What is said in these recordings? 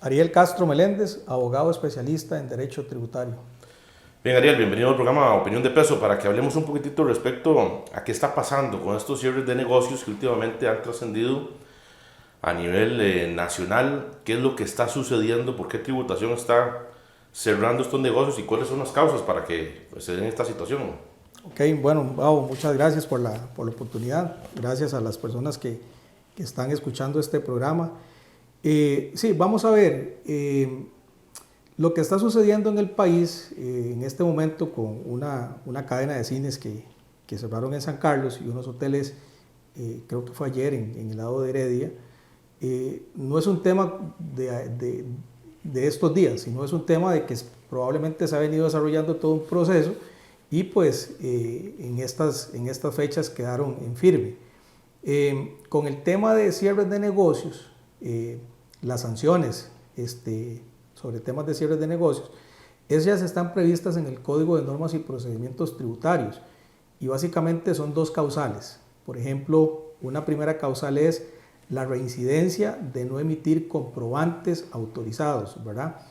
Ariel Castro Meléndez, abogado especialista en Derecho Tributario. Bien, Ariel, bienvenido al programa Opinión de Peso para que hablemos un poquitito respecto a qué está pasando con estos cierres de negocios que últimamente han trascendido a nivel nacional. ¿Qué es lo que está sucediendo? ¿Por qué tributación está cerrando estos negocios y cuáles son las causas para que se den esta situación? Ok, bueno, Gabo, muchas gracias por la oportunidad. Gracias a las personas que están escuchando este programa. Sí, vamos a ver. Lo que está sucediendo en el país en este momento con una cadena de cines que cerraron en San Carlos y unos hoteles, creo que fue ayer en el lado de Heredia, no es un tema de estos días, sino es un tema de que probablemente se ha venido desarrollando todo un proceso y pues en estas fechas quedaron en firme. Con el tema de cierres de negocios, las sanciones sobre temas de cierres de negocios, esas están previstas en el Código de Normas y Procedimientos Tributarios y básicamente son dos causales. Por ejemplo, una primera causal es la reincidencia de no emitir comprobantes autorizados, ¿verdad?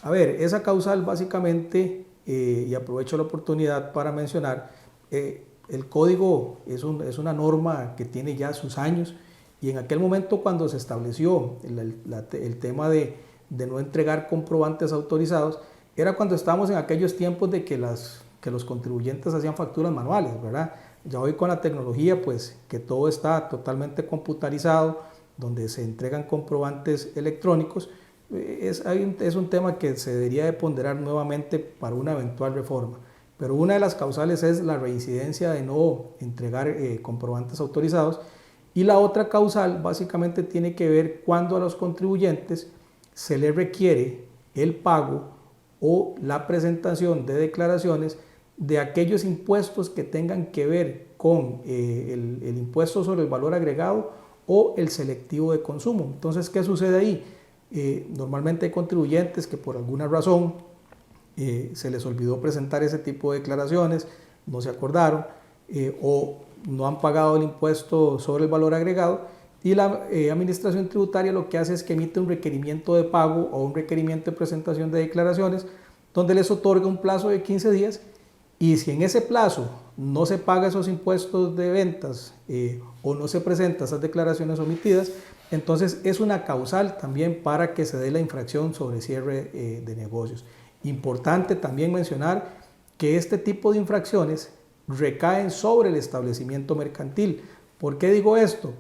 A ver, esa causal básicamente, y aprovecho la oportunidad para mencionar, el código es una norma que tiene ya sus años y en aquel momento cuando se estableció el tema de no entregar comprobantes autorizados, era cuando estábamos en aquellos tiempos de que los contribuyentes hacían facturas manuales, ¿verdad? Ya hoy con la tecnología, pues que todo está totalmente computarizado, donde se entregan comprobantes electrónicos, es un tema que se debería de ponderar nuevamente para una eventual reforma. Pero una de las causales es la reincidencia de no entregar comprobantes autorizados y la otra causal básicamente tiene que ver cuando a los contribuyentes se les requiere el pago o la presentación de declaraciones de aquellos impuestos que tengan que ver con el impuesto sobre el valor agregado o el selectivo de consumo. Entonces, ¿qué sucede ahí? Normalmente hay contribuyentes que por alguna razón se les olvidó presentar ese tipo de declaraciones, no se acordaron o no han pagado el impuesto sobre el valor agregado y la administración tributaria lo que hace es que emite un requerimiento de pago o un requerimiento de presentación de declaraciones donde les otorga un plazo de 15 días y si en ese plazo no se paga esos impuestos de ventas o no se presentan esas declaraciones omitidas, entonces es una causal también para que se dé la infracción sobre cierre de negocios. Importante también mencionar que este tipo de infracciones recaen sobre el establecimiento mercantil. ¿Por qué digo esto?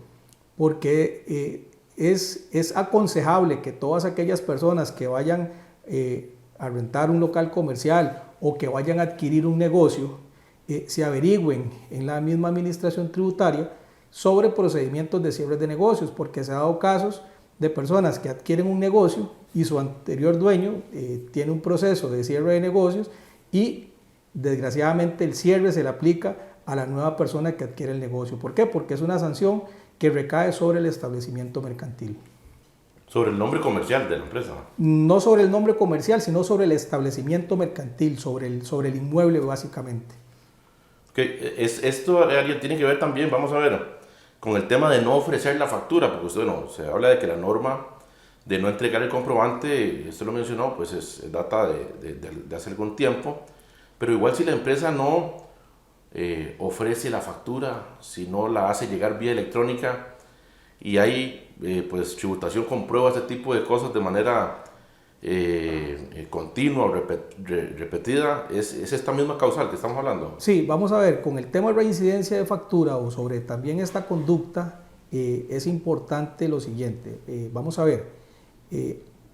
Porque es aconsejable que todas aquellas personas que vayan a rentar un local comercial o que vayan a adquirir un negocio, se averigüen en la misma administración tributaria sobre procedimientos de cierre de negocios, porque se ha dado casos de personas que adquieren un negocio y su anterior dueño tiene un proceso de cierre de negocios y desgraciadamente el cierre se le aplica a la nueva persona que adquiere el negocio. ¿Por qué? Porque es una sanción que recae sobre el establecimiento mercantil. Sobre el nombre comercial de la empresa. No sobre el nombre comercial, sino sobre el establecimiento mercantil, sobre el inmueble básicamente. Okay. Esto, Ariel, tiene que ver también, vamos a ver, con el tema de no ofrecer la factura, porque usted se habla de que la norma de no entregar el comprobante, usted lo mencionó, pues data de hace algún tiempo, pero igual si la empresa no ofrece la factura, si no la hace llegar vía electrónica y hay pues tributación con pruebas, este tipo de cosas de manera continua o repetida, ¿es esta misma causal que estamos hablando? Sí, vamos a ver, con el tema de reincidencia de factura o sobre también esta conducta, es importante lo siguiente, vamos a ver,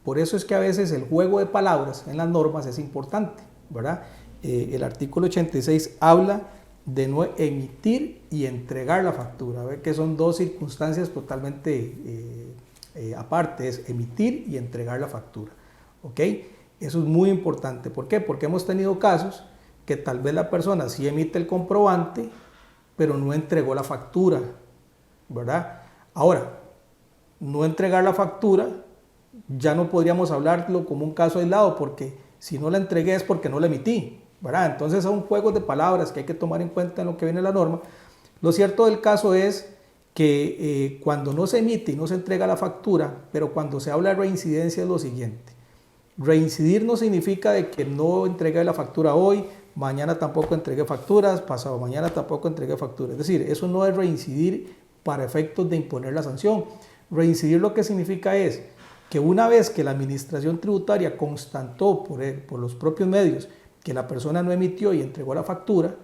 por eso es que a veces el juego de palabras en las normas es importante, ¿verdad? El artículo 86 habla de no emitir y entregar la factura, ¿ve? Que son dos circunstancias totalmente aparte, es emitir y entregar la factura, ¿ok? Eso es muy importante, ¿por qué? Porque hemos tenido casos que tal vez la persona sí emite el comprobante, pero no entregó la factura, ¿verdad? Ahora, no entregar la factura, ya no podríamos hablarlo como un caso aislado, porque si no la entregué es porque no la emití, ¿verdad? Entonces son juegos de palabras que hay que tomar en cuenta en lo que viene la norma. Lo cierto del caso es que cuando no se emite y no se entrega la factura, pero cuando se habla de reincidencia es lo siguiente. Reincidir no significa de que no entregué la factura hoy, mañana tampoco entregué facturas, pasado mañana tampoco entregué facturas. Es decir, eso no es reincidir para efectos de imponer la sanción. Reincidir lo que significa es que una vez que la administración tributaria constató por los propios medios que la persona no emitió y entregó la factura,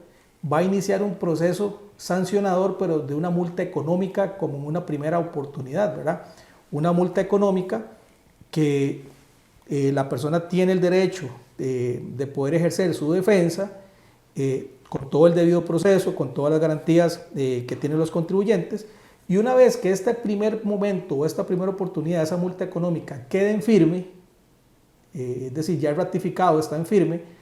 va a iniciar un proceso sancionador, pero de una multa económica como una primera oportunidad, ¿verdad? Una multa económica que la persona tiene el derecho de poder ejercer su defensa con todo el debido proceso, con todas las garantías que tienen los contribuyentes, y una vez que este primer momento o esta primera oportunidad, esa multa económica quede en firme, es decir, ya es ratificado, está en firme,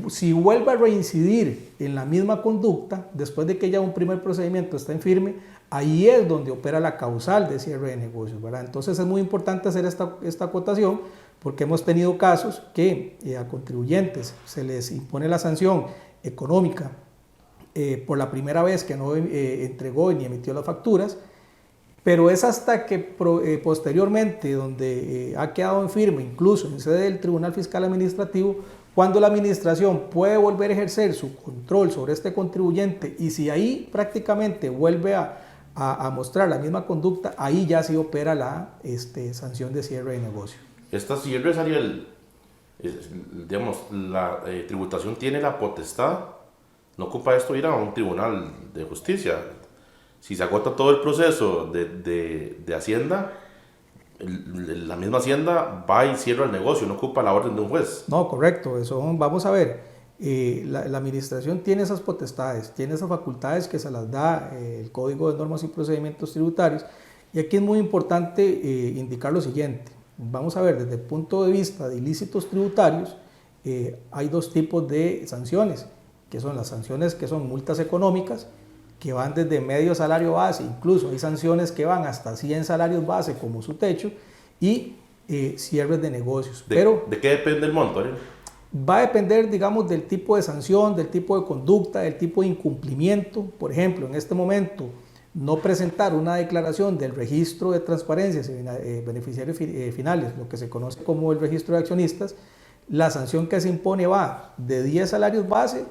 si vuelve a reincidir en la misma conducta, después de que ya un primer procedimiento está en firme, ahí es donde opera la causal de cierre de negocios, ¿verdad? Entonces es muy importante hacer esta acotación, porque hemos tenido casos que a contribuyentes se les impone la sanción económica por la primera vez que no entregó ni emitió las facturas, pero es hasta que posteriormente, donde ha quedado en firme, incluso en sede del Tribunal Fiscal Administrativo, cuando la administración puede volver a ejercer su control sobre este contribuyente, y si ahí prácticamente vuelve a mostrar la misma conducta, ahí ya se opera la sanción de cierre de negocio. Esta cierre, Ariel, digamos, la tributación tiene la potestad, no ocupa esto ir a un tribunal de justicia. Si se agota todo el proceso de Hacienda, la misma Hacienda va y cierra el negocio, no ocupa la orden de un juez. No, correcto, eso vamos a ver. La administración tiene esas potestades, tiene esas facultades que se las da el Código de Normas y Procedimientos Tributarios, y aquí es muy importante indicar lo siguiente. Vamos a ver, desde el punto de vista de ilícitos tributarios, hay dos tipos de sanciones, que son las sanciones que son multas económicas, que van desde medio salario base, incluso hay sanciones que van hasta 100 salarios base como su techo, y cierres de negocios. ¿De qué depende el monto, Ariel? Va a depender, digamos, del tipo de sanción, del tipo de conducta, del tipo de incumplimiento. Por ejemplo, en este momento, no presentar una declaración del registro de transparencias y beneficiarios finales, lo que se conoce como el registro de accionistas, la sanción que se impone va de 10 salarios base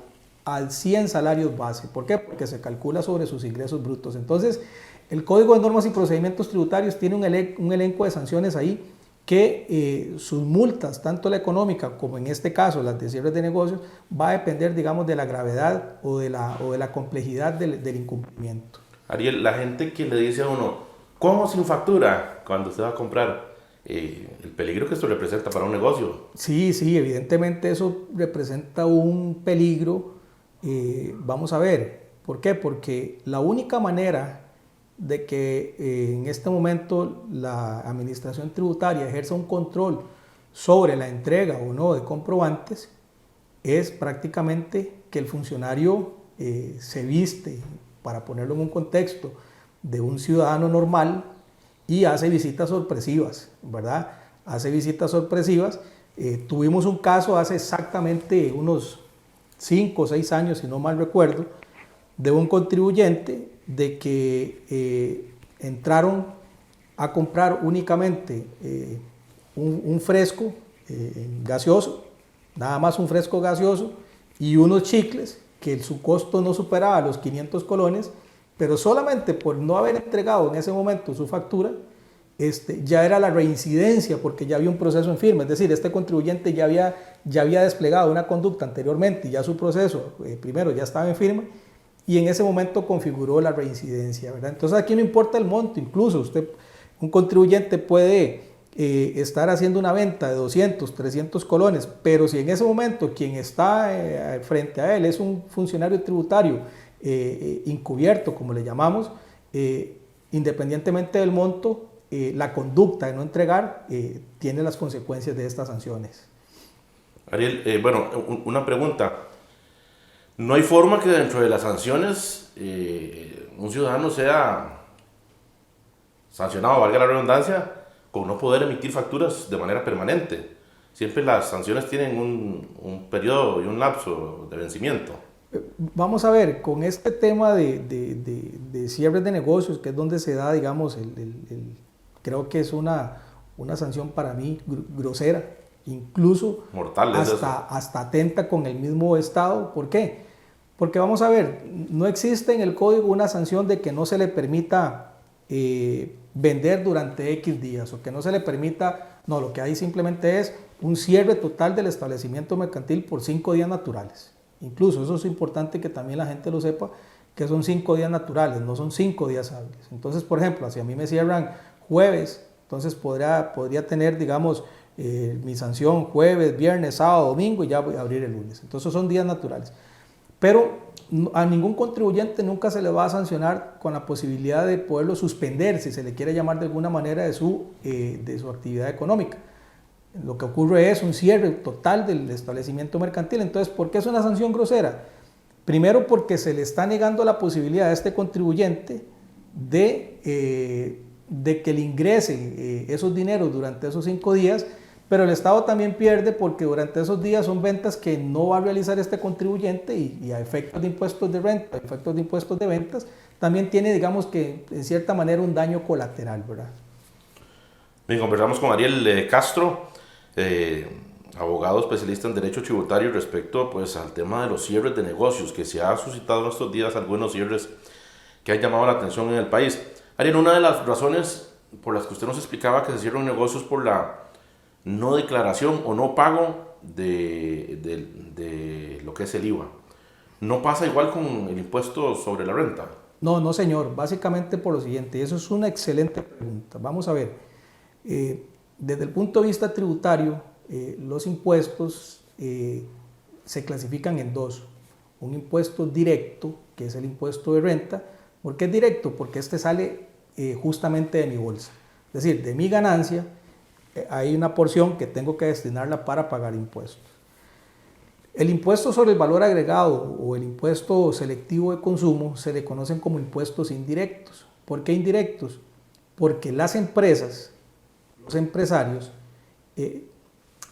al 100 salarios base. ¿Por qué? Porque se calcula sobre sus ingresos brutos. Entonces, el Código de Normas y Procedimientos Tributarios tiene un elenco de sanciones ahí que sus multas, tanto la económica como en este caso las de cierres de negocios, va a depender, digamos, de la gravedad o de la complejidad del incumplimiento. Ariel, la gente que le dice a uno, ¿cómo sin factura? Cuando usted va a comprar, el peligro que esto representa para un negocio. Sí, evidentemente eso representa un peligro. Vamos a ver, ¿por qué? Porque la única manera de que en este momento la administración tributaria ejerza un control sobre la entrega o no de comprobantes es prácticamente que el funcionario se viste, para ponerlo en un contexto, de un ciudadano normal y hace visitas sorpresivas, ¿verdad? Hace visitas sorpresivas. Tuvimos un caso hace exactamente unos 5 o 6 años, si no mal recuerdo, de un contribuyente de que entraron a comprar únicamente un fresco gaseoso, nada más un fresco gaseoso y unos chicles que su costo no superaba los 500 colones, pero solamente por no haber entregado en ese momento su factura, ya era la reincidencia, porque ya había un proceso en firme. Es decir, este contribuyente ya había desplegado una conducta anteriormente y ya su proceso primero ya estaba en firme, y en ese momento configuró la reincidencia, ¿verdad? Entonces aquí no importa el monto, incluso un contribuyente puede estar haciendo una venta de 200, 300 colones, pero si en ese momento quien está frente a él es un funcionario tributario encubierto, como le llamamos, independientemente del monto, la conducta de no entregar tiene las consecuencias de estas sanciones. Ariel, bueno, una pregunta. ¿No hay forma que dentro de las sanciones un ciudadano sea sancionado, valga la redundancia, con no poder emitir facturas de manera permanente? Siempre las sanciones tienen un periodo y un lapso de vencimiento. Vamos a ver, con este tema de cierres de negocios, que es donde se da, digamos, creo que es una sanción para mí grosera, incluso Mortal, hasta atenta con el mismo Estado. ¿Por qué? Porque vamos a ver, no existe en el código una sanción de que no se le permita vender durante X días o que no se le permita, no, lo que hay simplemente es un cierre total del establecimiento mercantil por 5 días naturales. Incluso eso es importante que también la gente lo sepa, que son 5 días naturales, no son 5 días hábiles. Entonces, por ejemplo, si a mí me cierran jueves, entonces podría tener, digamos, mi sanción jueves, viernes, sábado, domingo y ya voy a abrir el lunes. Entonces son días naturales. Pero a ningún contribuyente nunca se le va a sancionar con la posibilidad de poderlo suspender, si se le quiere llamar de alguna manera, de su actividad económica. Lo que ocurre es un cierre total del establecimiento mercantil. Entonces, ¿por qué es una sanción grosera? Primero, porque se le está negando la posibilidad a este contribuyente de que le ingrese esos dineros durante esos 5 días, pero el Estado también pierde porque durante esos días son ventas que no va a realizar este contribuyente y a efectos de impuestos de renta, a efectos de impuestos de ventas, también tiene, digamos que, en cierta manera un daño colateral, ¿verdad? Bien, conversamos con Ariel Castro, abogado especialista en derecho tributario, respecto pues al tema de los cierres de negocios, que se ha suscitado en estos días algunos cierres que han llamado la atención en el país. Ariel, una de las razones por las que usted nos explicaba que se cierran negocios por la no declaración o no pago de lo que es el IVA, ¿no pasa igual con el impuesto sobre la renta? No, señor, básicamente por lo siguiente, eso es una excelente pregunta. Vamos a ver, desde el punto de vista tributario, los impuestos se clasifican en dos. Un impuesto directo, que es el impuesto de renta. ¿Por qué es directo? Porque este sale justamente de mi bolsa. Es decir, de mi ganancia hay una porción que tengo que destinarla para pagar impuestos. El impuesto sobre el valor agregado o el impuesto selectivo de consumo se le conocen como impuestos indirectos. ¿Por qué indirectos? Porque las empresas, los empresarios,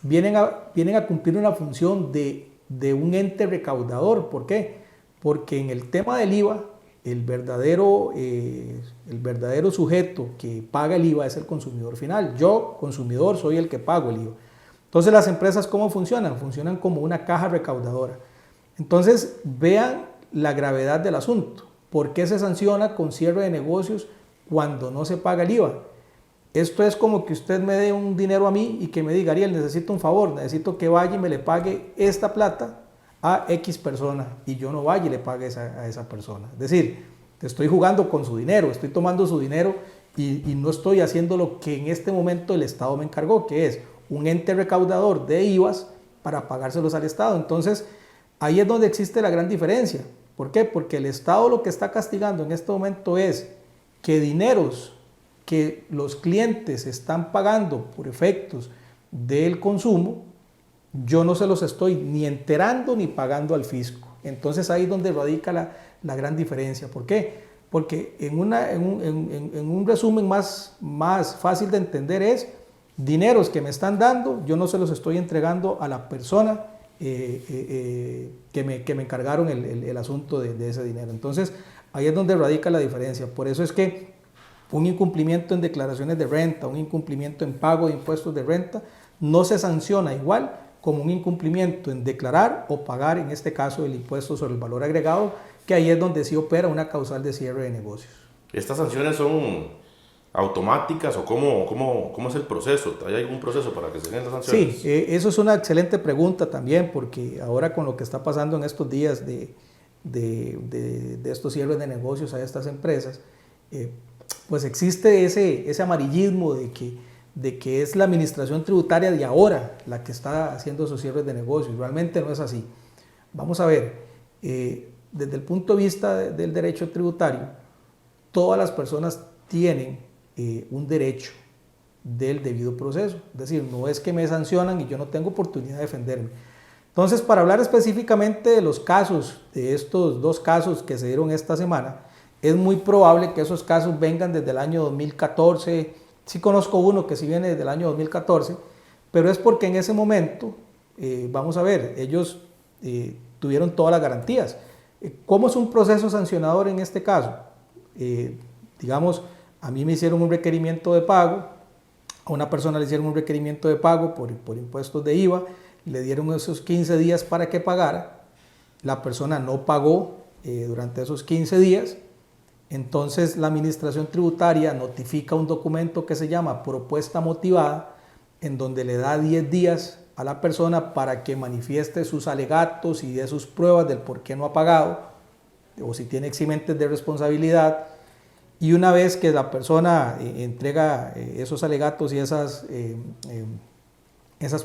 vienen a cumplir una función de un ente recaudador. ¿Por qué? Porque en el tema del IVA, el verdadero sujeto que paga el IVA es el consumidor final. Yo, consumidor, soy el que pago el IVA. Entonces, las empresas, ¿cómo funcionan? Funcionan como una caja recaudadora. Entonces, vean la gravedad del asunto. ¿Por qué se sanciona con cierre de negocios cuando no se paga el IVA? Esto es como que usted me dé un dinero a mí y que me diga, Ariel, necesito un favor, necesito que vaya y me le pague esta plata a X persona y yo no vaya y le pague a esa persona. Es decir, estoy jugando con su dinero, estoy tomando su dinero y no estoy haciendo lo que en este momento el Estado me encargó, que es un ente recaudador de IVAs para pagárselos al Estado. Entonces, ahí es donde existe la gran diferencia. ¿Por qué? Porque el Estado lo que está castigando en este momento es que dineros que los clientes están pagando por efectos del consumo, yo no se los estoy ni enterando ni pagando al fisco. Entonces ahí es donde radica la gran diferencia. ¿Por qué? Porque en un resumen más fácil de entender es dineros que me están dando, yo no se los estoy entregando a la persona que me encargaron el asunto de ese dinero. Entonces ahí es donde radica la diferencia. Por eso es que un incumplimiento en declaraciones de renta, un incumplimiento en pago de impuestos de renta, no se sanciona igual como un incumplimiento en declarar o pagar, en este caso, el impuesto sobre el valor agregado, que ahí es donde sí opera una causal de cierre de negocios. ¿Estas sanciones son automáticas o cómo es el proceso? ¿Hay algún proceso para que se den las sanciones? Sí, eso es una excelente pregunta también, porque ahora con lo que está pasando en estos días de estos cierres de negocios a estas empresas, pues existe ese amarillismo de que es la administración tributaria de ahora la que está haciendo esos cierres de negocios. Realmente no es así. Vamos a ver, desde el punto de vista del derecho tributario, todas las personas tienen un derecho del debido proceso. Es decir, no es que me sancionan y yo no tengo oportunidad de defenderme. Entonces, para hablar específicamente de los casos, de estos 2 casos que se dieron esta semana, es muy probable que esos casos vengan desde el año 2014. Sí conozco uno que sí viene desde el año 2014, pero es porque en ese momento, vamos a ver, ellos tuvieron todas las garantías. ¿Cómo es un proceso sancionador en este caso? digamos, a mí me hicieron un requerimiento de pago, a una persona le hicieron un requerimiento de pago por impuestos de IVA, le dieron esos 15 días para que pagara, la persona no pagó durante esos 15 días, entonces la administración tributaria notifica un documento que se llama propuesta motivada, en donde le da 10 días a la persona para que manifieste sus alegatos y dé sus pruebas del por qué no ha pagado, o si tiene eximentes de responsabilidad. Y una vez que la persona entrega esos alegatos y esas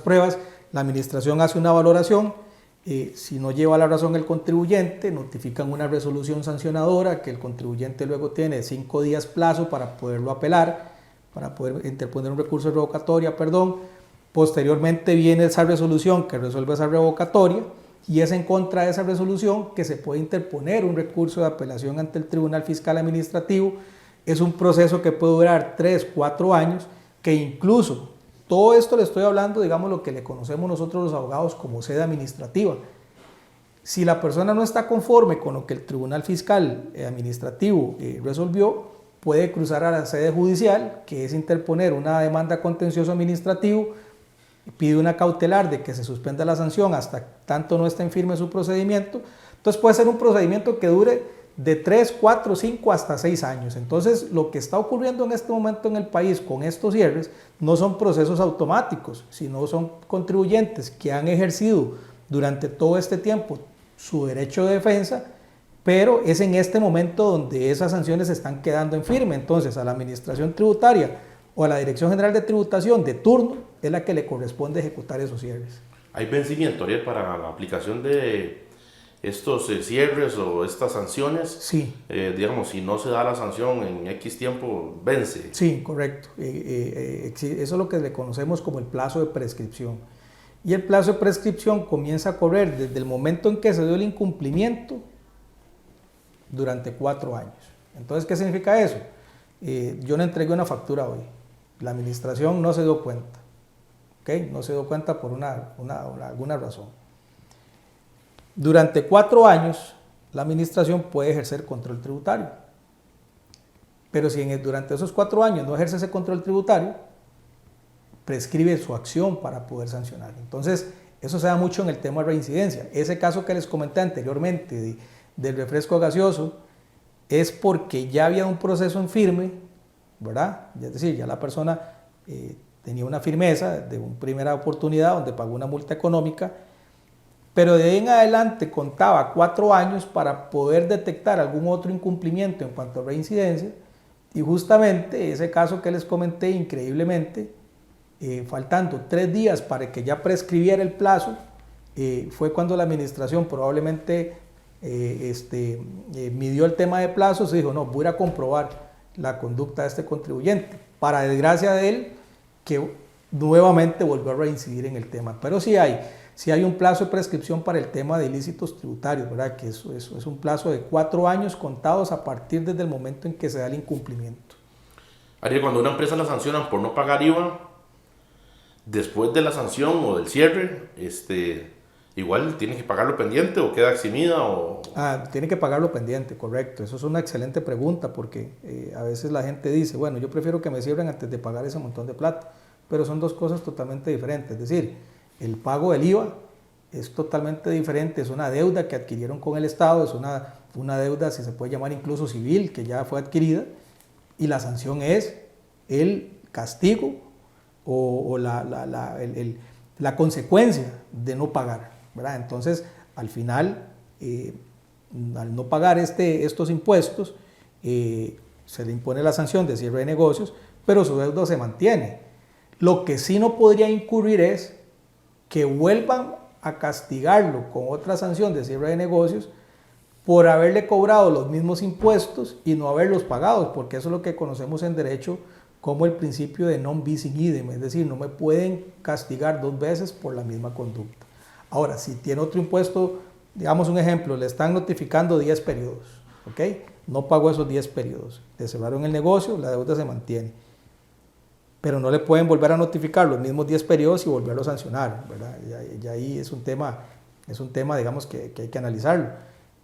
pruebas, la administración hace una valoración. Si no lleva la razón el contribuyente, notifican una resolución sancionadora que el contribuyente luego tiene 5 días plazo para poderlo apelar, para poder interponer un recurso de revocatoria, Posteriormente viene esa resolución que resuelve esa revocatoria y es en contra de esa resolución que se puede interponer un recurso de apelación ante el Tribunal Fiscal Administrativo. Es un proceso que puede durar 3, 4 años, que incluso todo esto le estoy hablando, digamos, lo que le conocemos nosotros los abogados como sede administrativa. Si la persona no está conforme con lo que el Tribunal Fiscal Administrativo resolvió, puede cruzar a la sede judicial, que es interponer una demanda contencioso administrativo, pide una cautelar de que se suspenda la sanción hasta tanto no esté en firme su procedimiento. Entonces puede ser un procedimiento que dure de 3, 4, 5 hasta 6 años. Entonces lo que está ocurriendo en este momento en el país con estos cierres no son procesos automáticos, sino son contribuyentes que han ejercido durante todo este tiempo su derecho de defensa, pero es en este momento donde esas sanciones están quedando en firme. Entonces a la administración tributaria o a la Dirección General de Tributación de turno es la que le corresponde ejecutar esos cierres. ¿Hay vencimiento, Ariel, para la aplicación de estos cierres o estas sanciones? Sí. Digamos, si no se da la sanción en X tiempo, vence. Sí, correcto. Eso es lo que le conocemos como el plazo de prescripción. Y el plazo de prescripción comienza a correr desde el momento en que se dio el incumplimiento durante 4 años. Entonces, ¿qué significa eso? Yo no entregué una factura hoy. La administración no se dio cuenta, ¿okay? No se dio cuenta por alguna razón. Durante 4 años, la administración puede ejercer control tributario. Pero si durante esos 4 años no ejerce ese control tributario, prescribe su acción para poder sancionar. Entonces, eso se da mucho en el tema de reincidencia. Ese caso que les comenté anteriormente del refresco gaseoso es porque ya había un proceso en firme, ¿verdad? Es decir, ya la persona tenía una firmeza de una primera oportunidad donde pagó una multa económica, pero de ahí en adelante contaba 4 años para poder detectar algún otro incumplimiento en cuanto a reincidencia, y justamente ese caso que les comenté, increíblemente, faltando 3 días para que ya prescribiera el plazo, fue cuando la administración probablemente midió el tema de plazos y dijo, no, voy a comprobar la conducta de este contribuyente, para desgracia de él, que nuevamente volvió a reincidir en el tema. Pero sí hay un plazo de prescripción para el tema de ilícitos tributarios, ¿verdad? Que eso es un plazo de 4 años contados a partir desde el momento en que se da el incumplimiento. Ariel, cuando una empresa la sancionan por no pagar IVA, después de la sanción o del cierre, igual tiene que pagarlo pendiente o queda eximida o... Tiene que pagarlo pendiente, correcto. Eso es una excelente pregunta porque a veces la gente dice, bueno, yo prefiero que me cierren antes de pagar ese montón de plata, pero son dos cosas totalmente diferentes. Es decir, el pago del IVA es totalmente diferente, es una deuda que adquirieron con el Estado, es una deuda, si se puede llamar incluso civil, que ya fue adquirida, y la sanción es el castigo o la consecuencia de no pagar, ¿verdad? Entonces, al final, al no pagar estos impuestos, se le impone la sanción de cierre de negocios, pero su deuda se mantiene. Lo que sí no podría incurrir es que vuelvan a castigarlo con otra sanción de cierre de negocios por haberle cobrado los mismos impuestos y no haberlos pagado, porque eso es lo que conocemos en derecho como el principio de non bis in idem, es decir, no me pueden castigar 2 veces por la misma conducta. Ahora, si tiene otro impuesto, digamos un ejemplo, le están notificando 10 periodos, ¿ok? No pagó esos 10 periodos, le cerraron el negocio, la deuda se mantiene, pero no le pueden volver a notificar los mismos 10 periodos y volverlo a sancionar, ¿verdad? Y ahí es un tema digamos, que hay que analizarlo.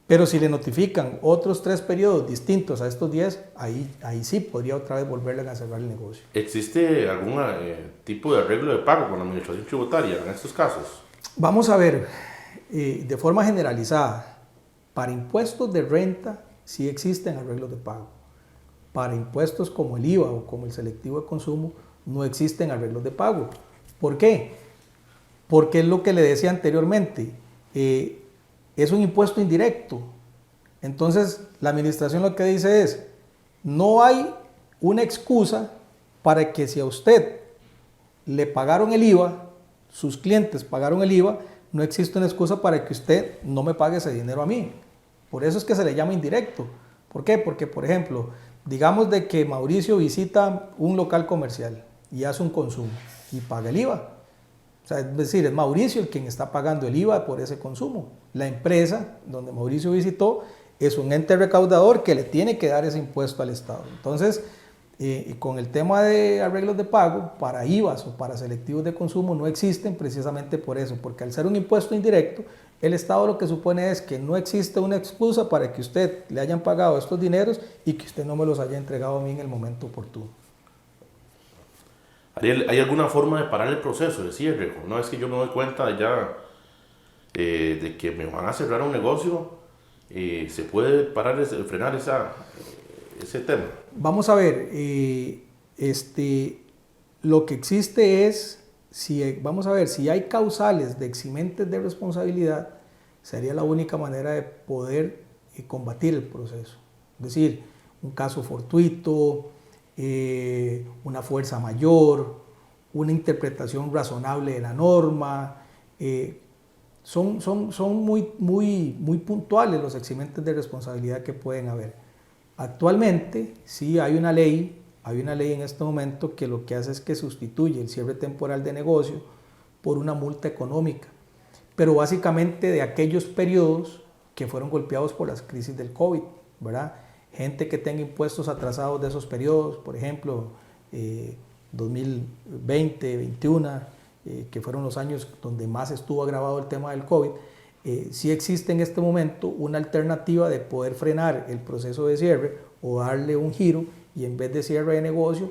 Pero si le notifican otros 3 periodos distintos a estos 10, ahí sí podría otra vez volverle a cerrar el negocio. ¿Existe algún tipo de arreglo de pago con la administración tributaria en estos casos? Vamos a ver, de forma generalizada, para impuestos de renta sí existen arreglos de pago. Para impuestos como el IVA o como el selectivo de consumo no existen arreglos de pago. ¿Por qué? Porque es lo que le decía anteriormente, es un impuesto indirecto. Entonces la administración lo que dice es, no hay una excusa para que si a usted le pagaron el IVA, sus clientes pagaron el IVA, no existe una excusa para que usted no me pague ese dinero a mí. Por eso es que se le llama indirecto. ¿Por qué? Porque, por ejemplo, digamos de que Mauricio visita un local comercial y hace un consumo y paga el IVA. O sea, es decir, es Mauricio el quien está pagando el IVA por ese consumo. La empresa donde Mauricio visitó es un ente recaudador que le tiene que dar ese impuesto al Estado. Entonces, con el tema de arreglos de pago, para IVAs o para selectivos de consumo no existen precisamente por eso, porque al ser un impuesto indirecto, el Estado lo que supone es que no existe una excusa para que usted le hayan pagado estos dineros y que usted no me los haya entregado a mí en el momento oportuno. Ariel, ¿hay alguna forma de parar el proceso de cierre? Una vez que yo me doy cuenta ya de que me van a cerrar un negocio, ¿se puede parar, frenar ese tema? Vamos a ver, lo que existe es, vamos a ver, si hay causales de eximentes de responsabilidad, sería la única manera de poder combatir el proceso. Es decir, un caso fortuito, una fuerza mayor, una interpretación razonable de la norma. Son muy puntuales los eximentes de responsabilidad que pueden haber. Actualmente sí hay una ley en este momento que lo que hace es que sustituye el cierre temporal de negocio por una multa económica, pero básicamente de aquellos periodos que fueron golpeados por las crisis del COVID, ¿verdad? Gente que tenga impuestos atrasados de esos periodos, por ejemplo, 2020, 2021, que fueron los años donde más estuvo agravado el tema del COVID, sí existe en este momento una alternativa de poder frenar el proceso de cierre o darle un giro y en vez de cierre de negocio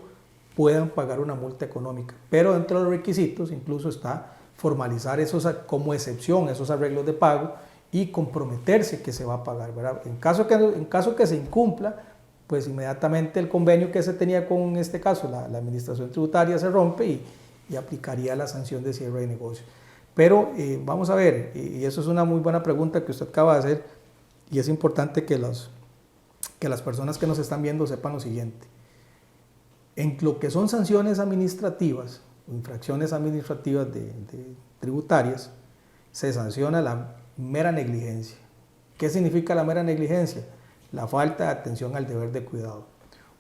puedan pagar una multa económica. Pero dentro de los requisitos incluso está formalizar como excepción esos arreglos de pago y comprometerse que se va a pagar, ¿verdad? En caso que se incumpla, pues inmediatamente el convenio que se tenía con, en este caso, la administración tributaria se rompe y aplicaría la sanción de cierre de negocio. Pero vamos a ver, y eso es una muy buena pregunta que usted acaba de hacer, y es importante que las personas que nos están viendo sepan lo siguiente. En lo que son sanciones administrativas, infracciones administrativas tributarias, se sanciona la mera negligencia. ¿Qué significa la mera negligencia? La falta de atención al deber de cuidado.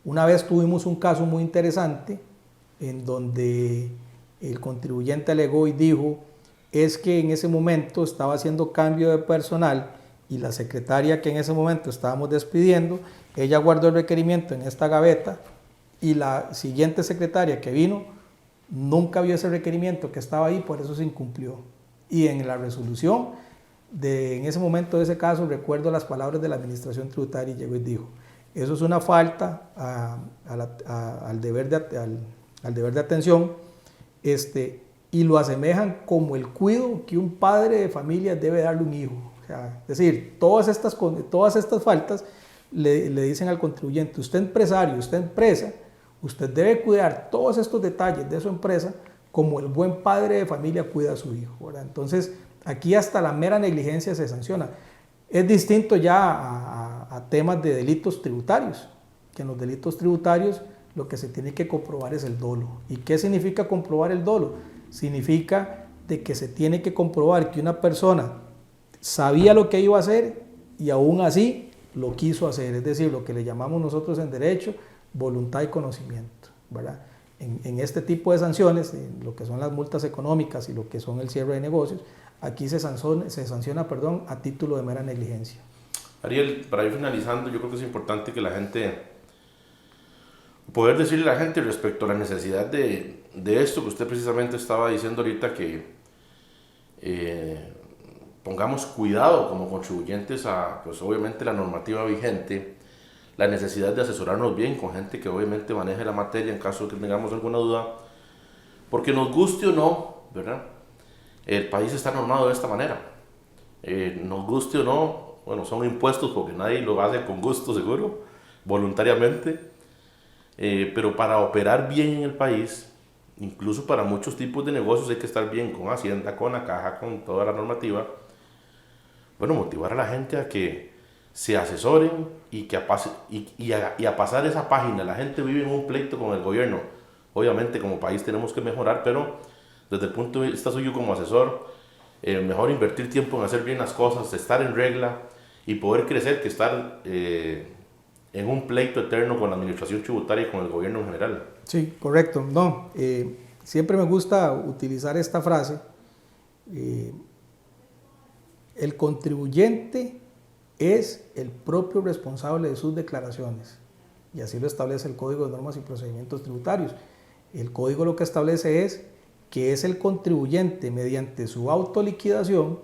Una vez tuvimos un caso muy interesante en donde el contribuyente alegó y dijo es que en ese momento estaba haciendo cambio de personal y la secretaria que en ese momento estábamos despidiendo, ella guardó el requerimiento en esta gaveta y la siguiente secretaria que vino nunca vio ese requerimiento que estaba ahí, por eso se incumplió. Y en la resolución en ese momento de ese caso, recuerdo las palabras de la administración tributaria y llegó y dijo, eso es una falta al deber de atención, y lo asemejan como el cuidado que un padre de familia debe darle a un hijo. O sea, es decir, todas estas faltas le dicen al contribuyente, usted empresario, usted empresa, usted debe cuidar todos estos detalles de su empresa como el buen padre de familia cuida a su hijo, ¿verdad? Entonces, aquí hasta la mera negligencia se sanciona. Es distinto ya a temas de delitos tributarios, que en los delitos tributarios lo que se tiene que comprobar es el dolo. ¿Y qué significa comprobar el dolo? Significa de que se tiene que comprobar que una persona sabía lo que iba a hacer y aún así lo quiso hacer, es decir, lo que le llamamos nosotros en derecho voluntad y conocimiento, ¿verdad? En este tipo de sanciones, en lo que son las multas económicas y lo que son el cierre de negocios, aquí se sanciona a título de mera negligencia. Ariel, para ir finalizando, yo creo que es importante que la gente, poder decirle a la gente respecto a la necesidad de esto que usted precisamente estaba diciendo ahorita, que pongamos cuidado como contribuyentes a, pues obviamente, la normativa vigente, la necesidad de asesorarnos bien con gente que obviamente maneje la materia en caso de que tengamos alguna duda, porque nos guste o no, ¿verdad? El país está normado de esta manera. Nos guste o no, bueno, son impuestos porque nadie lo hace con gusto, seguro, voluntariamente, pero para operar bien en el país, incluso para muchos tipos de negocios, hay que estar bien con Hacienda, con la caja, con toda la normativa. Bueno, motivar a la gente a que se asesoren y a pasar esa página. La gente vive en un pleito con el gobierno. Obviamente como país tenemos que mejorar, pero desde el punto de vista suyo como asesor, mejor invertir tiempo en hacer bien las cosas, estar en regla y poder crecer que estar en un pleito eterno con la administración tributaria y con el gobierno en general. Sí, correcto. No, siempre me gusta utilizar esta frase. El contribuyente es el propio responsable de sus declaraciones, y así lo establece el Código de Normas y Procedimientos Tributarios. El código lo que establece es que es el contribuyente, mediante su autoliquidación,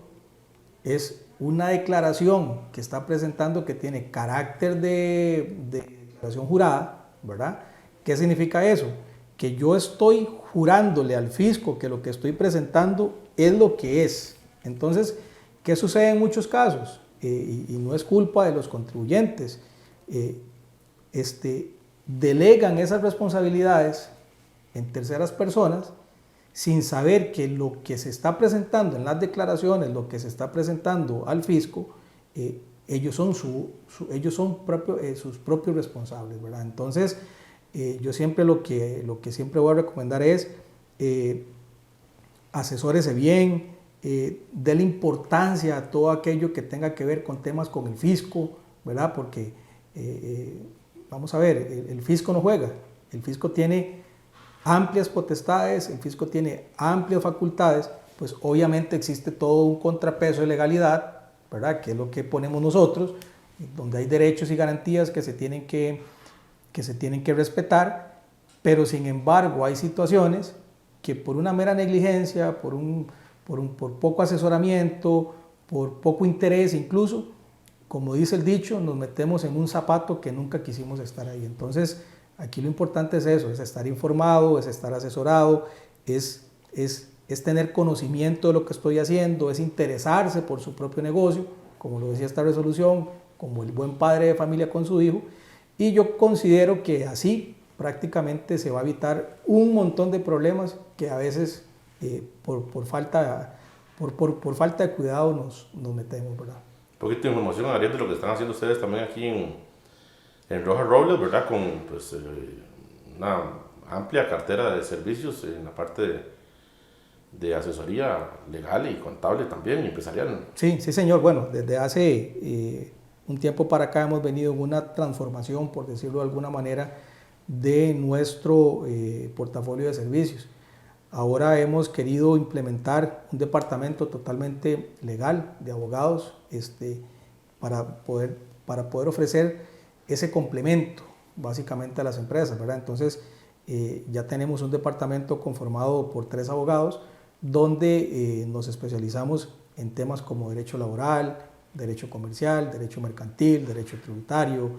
es una declaración que está presentando que tiene carácter de declaración jurada, ¿verdad? ¿Qué significa eso? Que yo estoy jurándole al fisco que lo que estoy presentando es lo que es. Entonces, ¿qué sucede en muchos casos? Y no es culpa de los contribuyentes. Delegan esas responsabilidades en terceras personas sin saber que lo que se está presentando en las declaraciones, lo que se está presentando al fisco, ellos son sus propios responsables, ¿verdad? Entonces, yo siempre lo que siempre voy a recomendar es asesórese bien, déle importancia a todo aquello que tenga que ver con temas con el fisco, ¿verdad? Porque, vamos a ver, el fisco no juega, el fisco tiene amplias potestades, el fisco tiene amplias facultades, pues obviamente existe todo un contrapeso de legalidad, ¿verdad? Que es lo que ponemos nosotros, donde hay derechos y garantías que se tienen que respetar, pero sin embargo hay situaciones que por una mera negligencia, por poco asesoramiento, por poco interés incluso, como dice el dicho, nos metemos en un zapato que nunca quisimos estar ahí. Entonces, aquí lo importante es eso, es estar informado, es estar asesorado, es tener conocimiento de lo que estoy haciendo, es interesarse por su propio negocio, como lo decía esta resolución, como el buen padre de familia con su hijo, y yo considero que así prácticamente se va a evitar un montón de problemas que a veces por falta de cuidado nos metemos, ¿verdad? Un poquito de información, Ariel, de lo que están haciendo ustedes también aquí en Rojas Robles, ¿verdad? Con pues, una amplia cartera de servicios en la parte de asesoría legal y contable también, y empresarial. Sí, sí, señor. Bueno, desde hace un tiempo para acá hemos venido en una transformación, por decirlo de alguna manera, de nuestro portafolio de servicios. Ahora hemos querido implementar un departamento totalmente legal de abogados para poder ofrecer ese complemento básicamente a las empresas, ¿verdad? Entonces ya tenemos un departamento conformado por 3 abogados donde nos especializamos en temas como derecho laboral, derecho comercial, derecho mercantil, derecho tributario,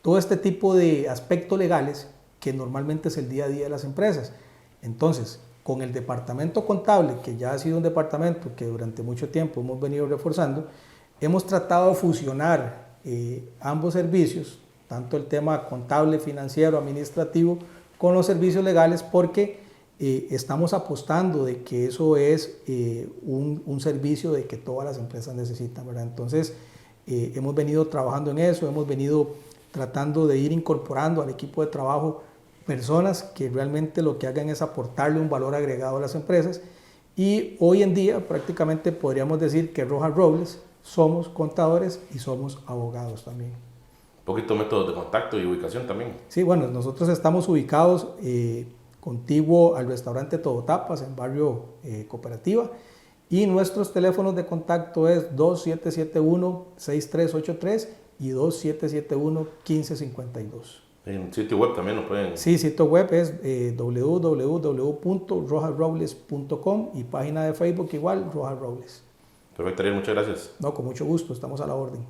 todo este tipo de aspectos legales que normalmente es el día a día de las empresas. Entonces, con el departamento contable, que ya ha sido un departamento que durante mucho tiempo hemos venido reforzando, hemos tratado de fusionar ambos servicios, tanto el tema contable, financiero, administrativo, con los servicios legales, porque estamos apostando de que eso es un servicio de que todas las empresas necesitan, ¿verdad? Entonces, hemos venido trabajando en eso, hemos venido tratando de ir incorporando al equipo de trabajo personas que realmente lo que hagan es aportarle un valor agregado a las empresas, y hoy en día prácticamente podríamos decir que Rojas Robles somos contadores y somos abogados también. Un poquito métodos de contacto y ubicación también. Sí, bueno, nosotros estamos ubicados contiguo al restaurante Todo Tapas en barrio Cooperativa, y nuestros teléfonos de contacto es 2771-6383 y 2771-1552. En sitio web también lo pueden... Sí, sitio web es www.rojasrobles.com y página de Facebook igual, Rojas Robles. Perfecto, Ariel, muchas gracias. No, con mucho gusto, estamos a la orden.